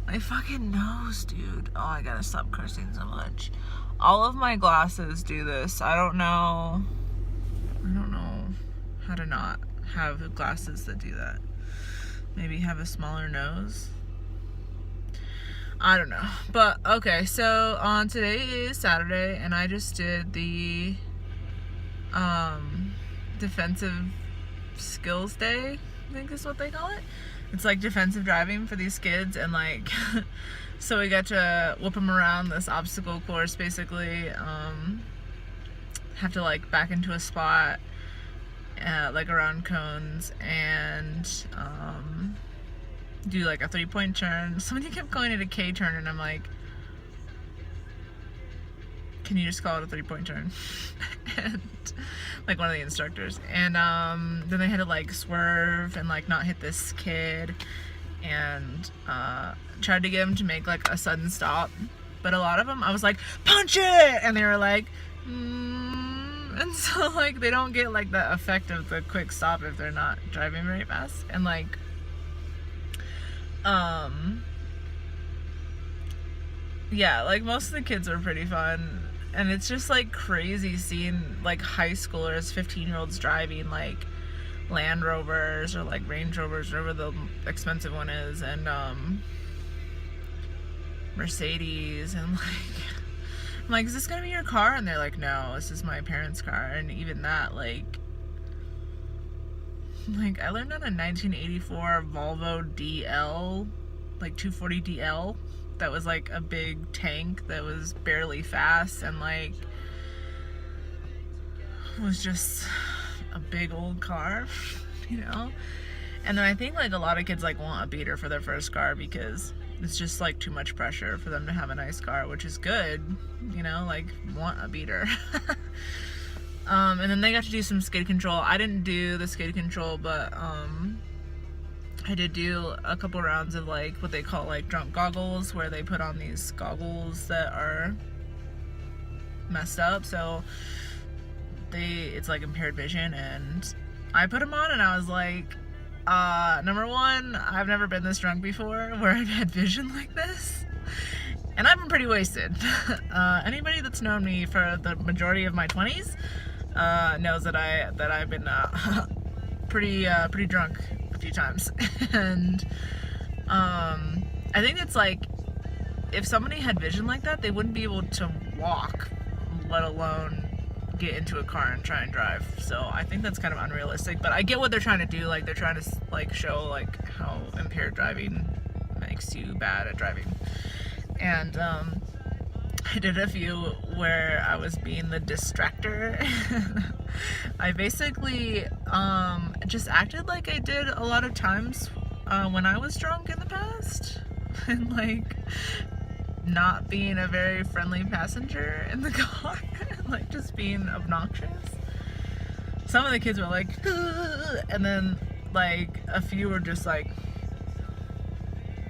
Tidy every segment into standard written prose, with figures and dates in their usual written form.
My fucking nose, dude. Oh, I gotta stop cursing so much. All of my glasses do this. I don't know how to not have glasses that do that. Maybe have a smaller nose. I don't know. But okay, so today is Saturday and I just did the defensive skills day, I think is what they call it. It's like defensive driving for these kids, and like so we got to whoop them around this obstacle course basically. Have to like back into a spot like around cones and do like a 3-point turn. Somebody kept calling it a K turn and I'm like, can you just call it a 3-point turn? And like one of the instructors, and then they had to like swerve and like not hit this kid, and tried to get him to make like a sudden stop, but a lot of them I was like, punch it, and they were like and so like they don't get like the effect of the quick stop if they're not driving very fast. And like yeah, like most of the kids are pretty fun. And it's just like crazy seeing like high schoolers, 15-year-olds driving like Land Rovers or like Range Rovers, whatever the expensive one is, and Mercedes, and like I'm like, is this gonna be your car? And they're like, no, this is my parents' car. And even that, like I learned on a 1984 Volvo DL, like 240 DL. That was like a big tank that was barely fast and like was just a big old car, you know. And then I think like a lot of kids like want a beater for their first car because it's just like too much pressure for them to have a nice car, which is good, you know, like want a beater. And then they got to do some skid control. I didn't do the skid control, but I did do a couple rounds of like what they call like drunk goggles, where they put on these goggles that are messed up, so it's like impaired vision. And I put them on and I was like, number one, I've never been this drunk before where I've had vision like this, and I've been pretty wasted. Anybody that's known me for the majority of my 20s knows that I've been pretty drunk a few times. And I think it's like if somebody had vision like that, they wouldn't be able to walk, let alone get into a car and try and drive. So I think that's kind of unrealistic, but I get what they're trying to do. Like they're trying to like show like how impaired driving makes you bad at driving. And I did a few where I was being the distractor. I basically just acted like I did a lot of times when I was drunk in the past, and like not being a very friendly passenger in the car, like just being obnoxious. Some of the kids were like, ugh, and then like a few were just like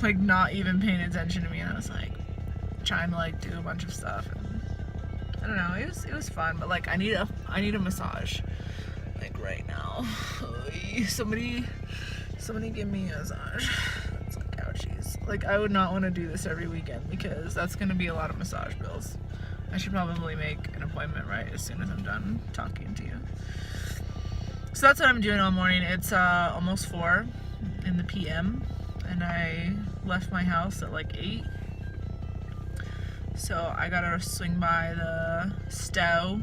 not even paying attention to me, and I was like trying to like do a bunch of stuff, and I don't know, it was fun. But like I need a massage like right now. Somebody give me a massage. That's like ouchies. Like I would not want to do this every weekend because that's gonna be a lot of massage bills. I should probably make an appointment right as soon as I'm done talking to you. So that's what I'm doing all morning. It's almost 4 in the PM, and I left my house at like 8. So I gotta swing by the stove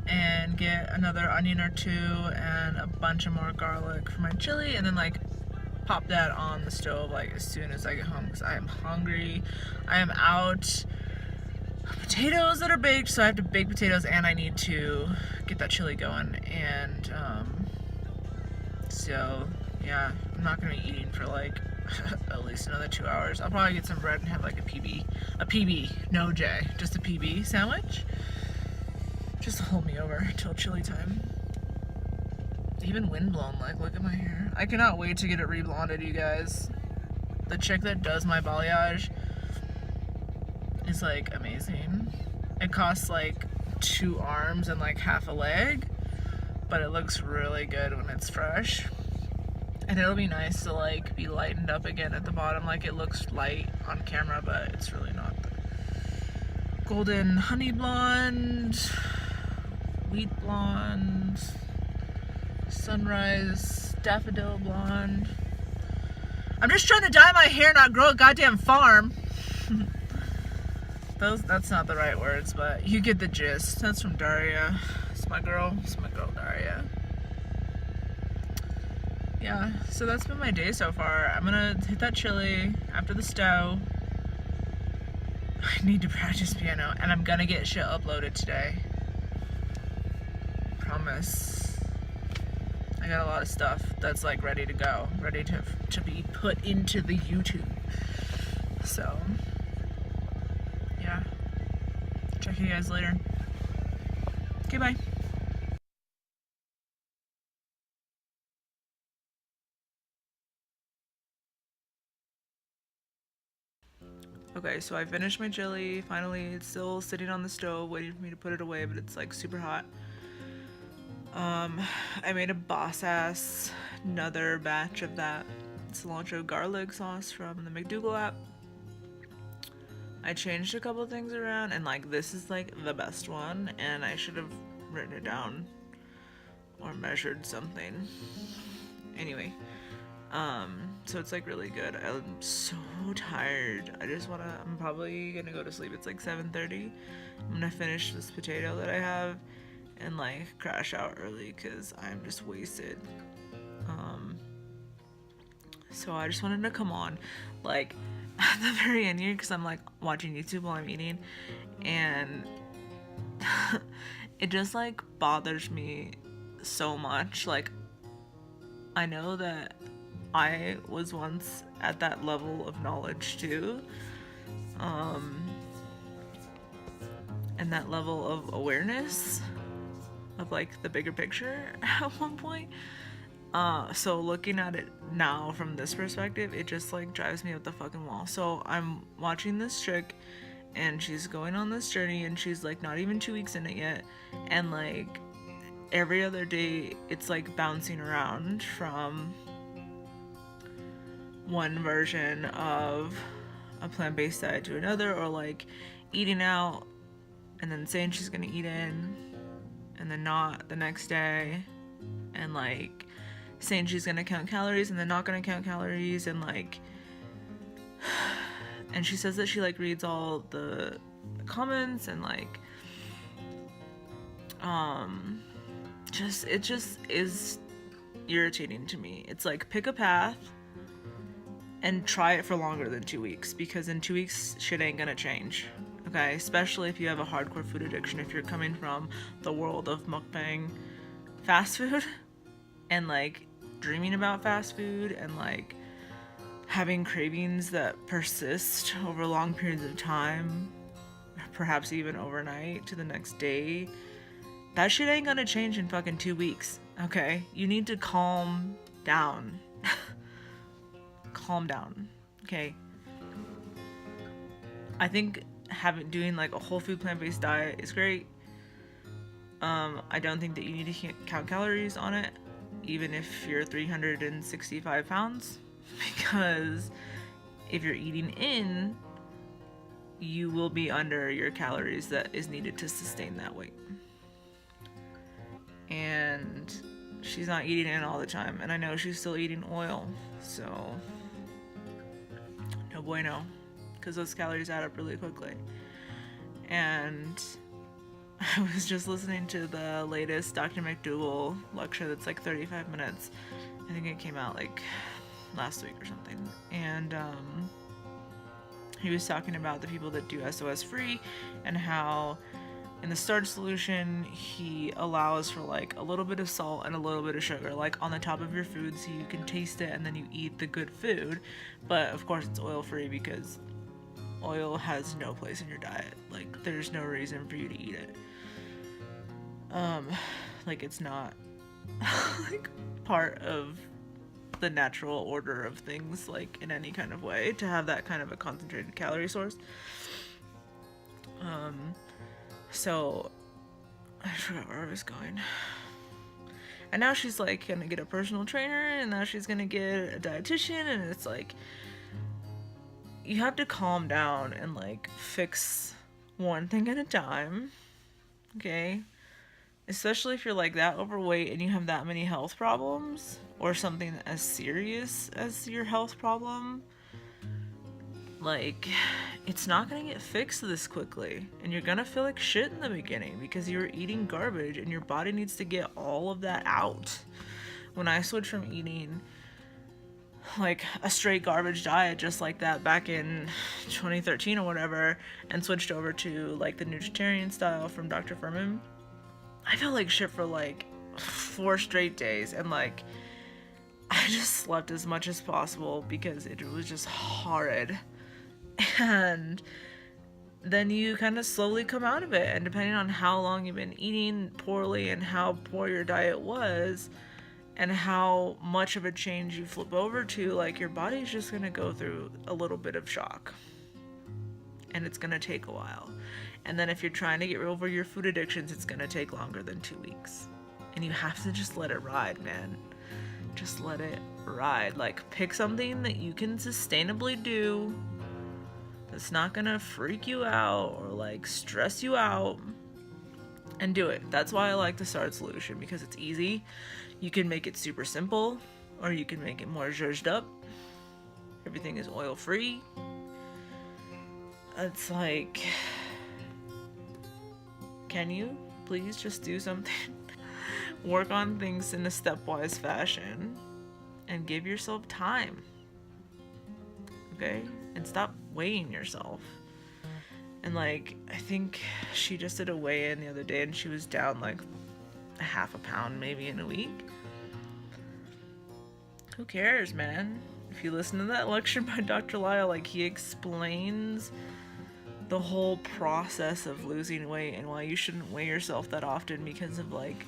and get another onion or two and a bunch of more garlic for my chili, and then like pop that on the stove like as soon as I get home because I am hungry. I am out of potatoes that are baked, so I have to bake potatoes and I need to get that chili going. And so yeah, I'm not gonna be eating for like at least another 2 hours. I'll probably get some bread and have like a PB, no J, just a PB sandwich, just to hold me over until chili time. Even windblown, like look at my hair. I cannot wait to get it reblonded, you guys. The chick that does my balayage is like amazing. It costs like 2 arms and like half a leg, but it looks really good when it's fresh. And it'll be nice to like be lightened up again at the bottom. Like it looks light on camera, but it's really not. Golden honey blonde, wheat blonde, sunrise daffodil blonde. I'm just trying to dye my hair, not grow a goddamn farm. That's not the right words, but you get the gist. That's from Daria. It's my girl Daria. Yeah, so that's been my day so far. I'm gonna hit that chili after the stow. I need to practice piano, and I'm gonna get shit uploaded today. Promise. I got a lot of stuff that's like ready to go, ready to be put into the YouTube. So, yeah. Check you guys later. Okay, bye. Okay, so I finished my chili. Finally, it's still sitting on the stove, waiting for me to put it away, but it's like super hot. I made a boss ass another batch of that cilantro garlic sauce from the McDougal app. I changed a couple things around, and like this is like the best one, and I should have written it down or measured something. Anyway, so it's like really good. I'm so tired. I'm probably gonna go to sleep. It's like 7:30. I'm gonna finish this potato that I have and like crash out early because I'm just wasted. So I just wanted to come on like at the very end here because I'm like watching YouTube while I'm eating, and it just like bothers me so much. Like I know that I was once at that level of knowledge too, and that level of awareness of like the bigger picture at one point. So looking at it now from this perspective, it just like drives me up the fucking wall. So I'm watching this chick, and she's going on this journey, and she's like not even 2 weeks in it yet, and like every other day it's like bouncing around from one version of a plant-based diet to another, or like eating out and then saying she's gonna eat in and then not the next day, and like saying she's gonna count calories and then not gonna count calories, and like and she says that she like reads all the comments, and like it just is irritating to me. It's like pick a path and try it for longer than 2 weeks, because in 2 weeks shit ain't gonna change. Okay, especially if you have a hardcore food addiction, if you're coming from the world of mukbang fast food and like dreaming about fast food and like having cravings that persist over long periods of time, perhaps even overnight to the next day. That shit ain't gonna change in fucking 2 weeks, okay? You need to calm down. Calm down, okay? I think doing like a whole food plant-based diet is great. I don't think that you need to count calories on it, even if you're 365 pounds, because if you're eating in, you will be under your calories that is needed to sustain that weight. And she's not eating in all the time, and I know she's still eating oil, so no bueno, because those calories add up really quickly. And I was just listening to the latest Dr. McDougal lecture that's like 35 minutes. I think it came out like last week or something. And he was talking about the people that do SOS free, and how in the starch solution he allows for like a little bit of salt and a little bit of sugar like on the top of your food, so you can taste it and then you eat the good food. But of course it's oil free, because oil has no place in your diet. Like there's no reason for you to eat it. Like it's not like part of the natural order of things, like in any kind of way, to have that kind of a concentrated calorie source. So I forgot where I was going. And now she's like gonna get a personal trainer, and now she's gonna get a dietitian, and it's like, you have to calm down and like fix one thing at a time, okay? Especially if you're like that overweight and you have that many health problems, or something as serious as your health problem. Like, it's not gonna get fixed this quickly, and you're gonna feel like shit in the beginning because you're eating garbage and your body needs to get all of that out. When I switched from eating like a straight garbage diet just like that back in 2013 or whatever, and switched over to like the nutritarian style from Dr. Furman, I felt like shit for like 4 straight days, and like I just slept as much as possible because it was just horrid. And then you kind of slowly come out of it, and depending on how long you've been eating poorly and how poor your diet was and how much of a change you flip over to, like, your body's just gonna go through a little bit of shock, and it's gonna take a while. And then if you're trying to get over your food addictions, it's gonna take longer than 2 weeks, and you have to just let it ride, man. Just let it ride. Like, pick something that you can sustainably do, that's not gonna freak you out or like stress you out, and do it. That's why I like the START solution, because it's easy. You can make it super simple, or you can make it more zhuzhed up. Everything is oil free. It's like, can you please just do something? Work on things in a stepwise fashion and give yourself time, okay? And stop weighing yourself. And like, I think she just did a weigh-in the other day, and she was down like a half a pound maybe in a week. Who cares, man? If you listen to that lecture by Dr. Lyle, like, he explains the whole process of losing weight and why you shouldn't weigh yourself that often because of like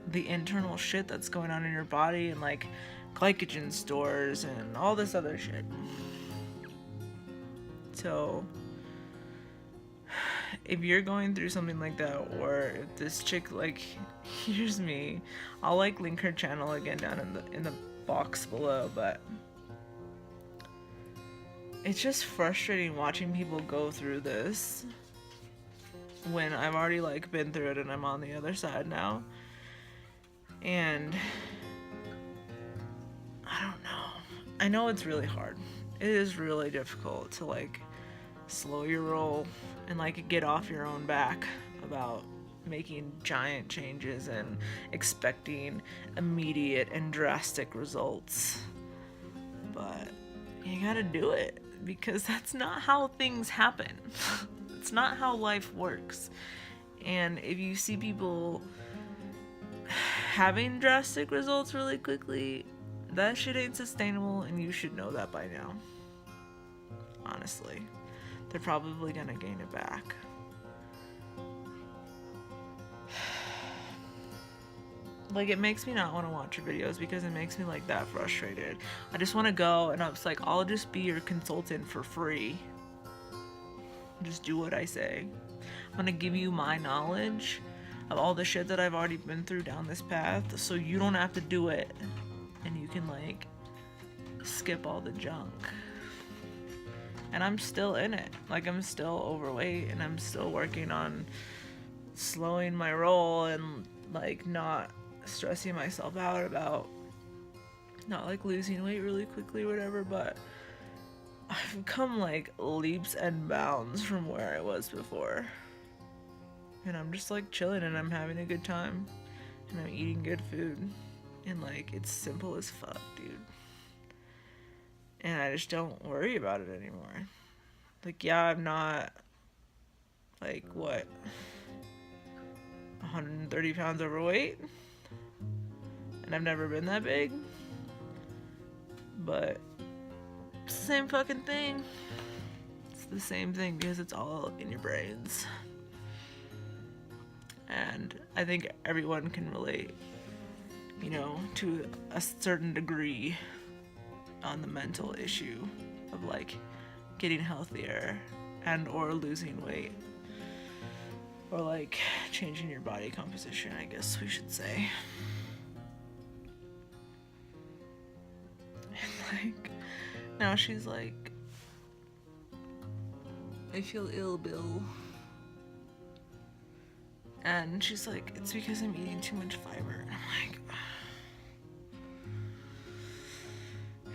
the internal shit that's going on in your body, and like glycogen stores and all this other shit. So if you're going through something like that, or if this chick like hears me, I'll like link her channel again down in the box below. But it's just frustrating watching people go through this when I've already like been through it and I'm on the other side now. And I don't know. I know it's really hard. It is really difficult to like slow your roll and like get off your own back about making giant changes and expecting immediate and drastic results. But you gotta do it, because that's not how things happen. It's not how life works. And if you see people having drastic results really quickly, that shit ain't sustainable, and you should know that by now. Honestly, they're probably gonna gain it back. Like, it makes me not want to watch your videos because it makes me like that frustrated. I just want to go, and I was like, I'll just be your consultant for free. Just do what I say. I'm gonna give you my knowledge of all the shit that I've already been through down this path, so you don't have to do it, and you can like skip all the junk. And I'm still in it. Like, I'm still overweight, and I'm still working on slowing my roll and like not stressing myself out about not like losing weight really quickly or whatever. But I've come like leaps and bounds from where I was before, and I'm just like chilling, and I'm having a good time, and I'm eating good food, and like it's simple as fuck, dude. And I just don't worry about it anymore. Like, yeah, I'm not like, what, 130 pounds overweight, and I've never been that big, but it's the same fucking thing. It's the same thing because it's all in your brains. And I think everyone can relate, you know, to a certain degree on the mental issue of like getting healthier and or losing weight, or like changing your body composition, I guess we should say. like, now she's like, I feel ill, Bill. And she's like, it's because I'm eating too much fiber. And I'm like,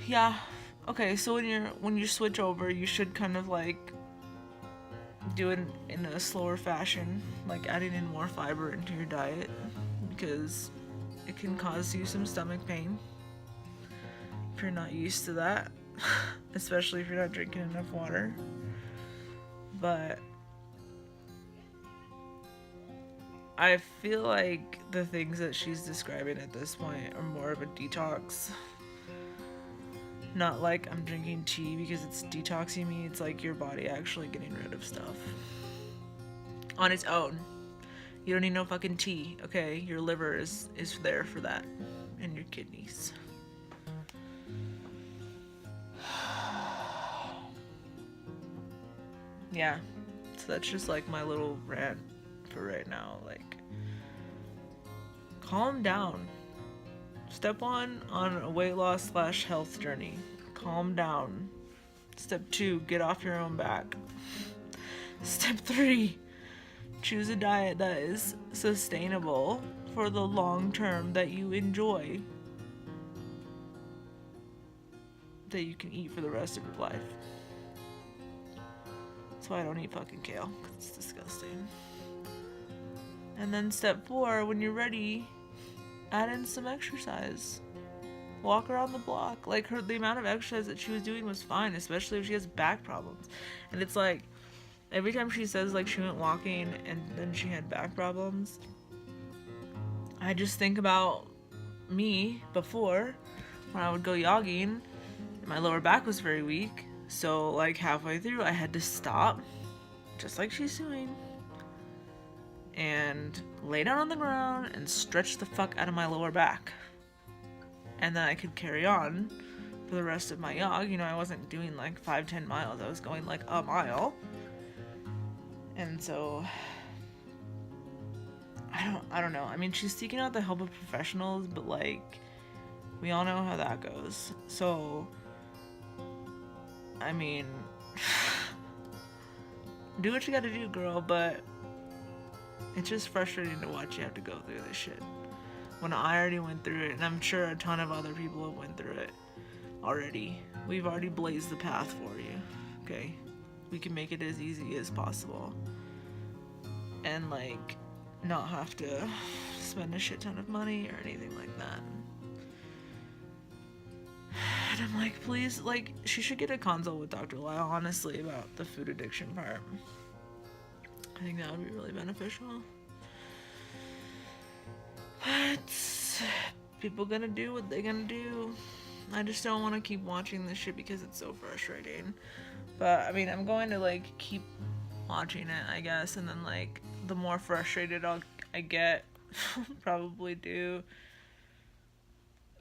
yeah. Okay, so when you switch over, you should kind of like do it in a slower fashion, like adding in more fiber into your diet, because it can cause you some stomach pain if you're not used to that, especially if you're not drinking enough water. But I feel like the things that she's describing at this point are more of a detox. Not like I'm drinking tea because it's detoxing me. It's like your body actually getting rid of stuff on its own. You don't need no fucking tea, okay? Your liver is there for that, and your kidneys. Yeah, so that's just like my little rant for right now. Like, calm down. Step 1 on a weight loss / health journey. Calm down. Step 2, get off your own back. Step 3, choose a diet that is sustainable for the long term, that you enjoy, that you can eat for the rest of your life. That's why I don't eat fucking kale, because it's disgusting. And then step 4, when you're ready, add in some exercise. Walk around the block. Like, the amount of exercise that she was doing was fine, especially if she has back problems. And it's like, every time she says like she went walking and then she had back problems, I just think about me before, when I would go jogging. My lower back was very weak, so like halfway through I had to stop, just like she's doing, and lay down on the ground and stretch the fuck out of my lower back. And then I could carry on for the rest of my jog. You know, I wasn't doing like 5-10 miles. I was going like a mile. And so, I don't know. I mean, she's seeking out the help of professionals, but like, we all know how that goes. So, I mean, do what you gotta do, girl, but it's just frustrating to watch you have to go through this shit when I already went through it, and I'm sure a ton of other people have went through it already. We've already blazed the path for you, okay? We can make it as easy as possible, and like not have to spend a shit ton of money or anything like that. And I'm like, please, like, she should get a consult with Dr. Lyle, honestly, about the food addiction part. I think that would be really beneficial. But people gonna do what they gonna do. I just don't want to keep watching this shit because it's so frustrating. But I mean, I'm going to like keep watching it, I guess, and then like the more frustrated I get, probably do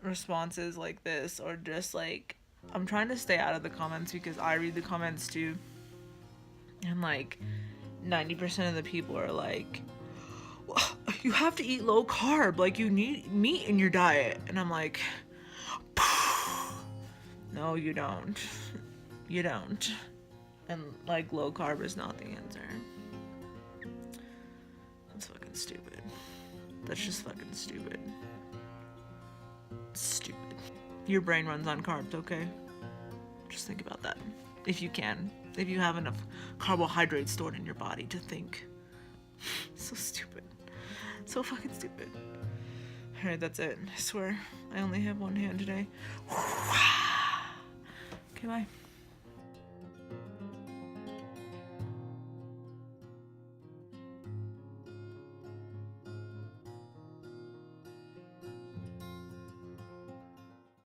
responses like this, or just like, I'm trying to stay out of the comments because I read the comments too, and like 90% of the people are like, you have to eat low carb, like you need meat in your diet. And I'm like, no, you don't. You don't. And like, low carb is not the answer. That's fucking stupid. That's just fucking stupid. Stupid. Your brain runs on carbs, okay? Just think about that. If you can. If you have enough carbohydrates stored in your body to think. So stupid. So fucking stupid. Alright, that's it. I swear. I only have one hand today. Okay, bye.